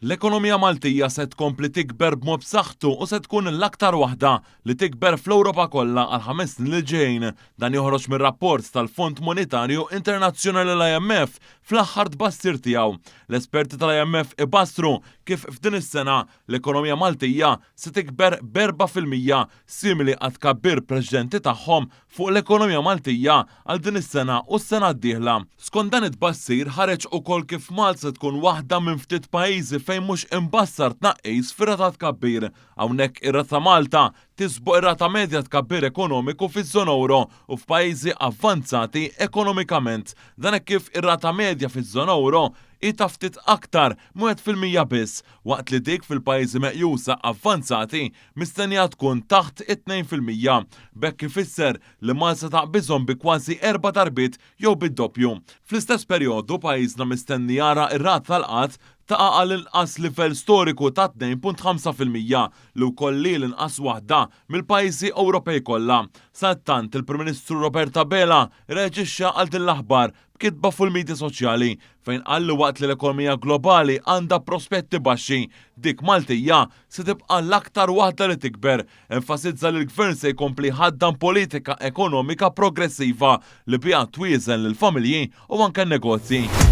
L-ekonomija Maltija se tkompli tikber b'mod b'saħħtu u se tkun l-aktar waħda li tikber fl-Ewropa kollha għal 5 snin li ġejjin. Dan joħroġ mir-rapport tal-Fond Monetarju Internazzjonali l-IMF fl-aħħar tbassir tiegħu. L-esperti tal-IMF ibassru kif f'din is-sena l-ekonomija Maltija se tikber b'4% simili għad tkabbir preċedenti tagħhom fuq l-ekonomija Maltija għal din is-sena u s-sena d-dieħla. Skont dan it-tbassir ħareġ ukoll kif Malta se tkun waħda minn ftit pajjiżi fejn mhux imbassar tnaqqis fir-rata tkabbir. Hawnhekk ir-rata Malta tisboq ir-rata medja tkabbir ekonomiku fiż-żona euro u f'pajjiżi avvanzati ekonomikament. Dan hekk kif ir-rata medja fiż-żona euro ta' ftit aktar 1% biss, waqt li dik fil-pajjiżi meqjusa avvanzati mistennija tkun taħt 2%. Bekk ifisser li Malta taqbiżhom bi kważi 4 darbiet jew bid-doppju. Fl-istess perjodu pajjiżna mistenni jara r-rata tal-qatt taqa' għal inqas livell storiku ta' 2.5% li wkoll l-inqas waħda mill-pajjiżi Ewropej kollha. Sattant il-Prim Ministru Roberta Bela reaġixxa għal din l-aħbar b'kitba fuq il-midja soċjali fejn qal li waqt li l-ekonomija globali għandha prospetti baxxi, dik Maltija se tibqa' l-aktar waħda li tikber. Enfasizza li l-Gvern se jkompli ħaddam politika ekonomika progressiva li biha twieżen lill-familji u anke n-negozji.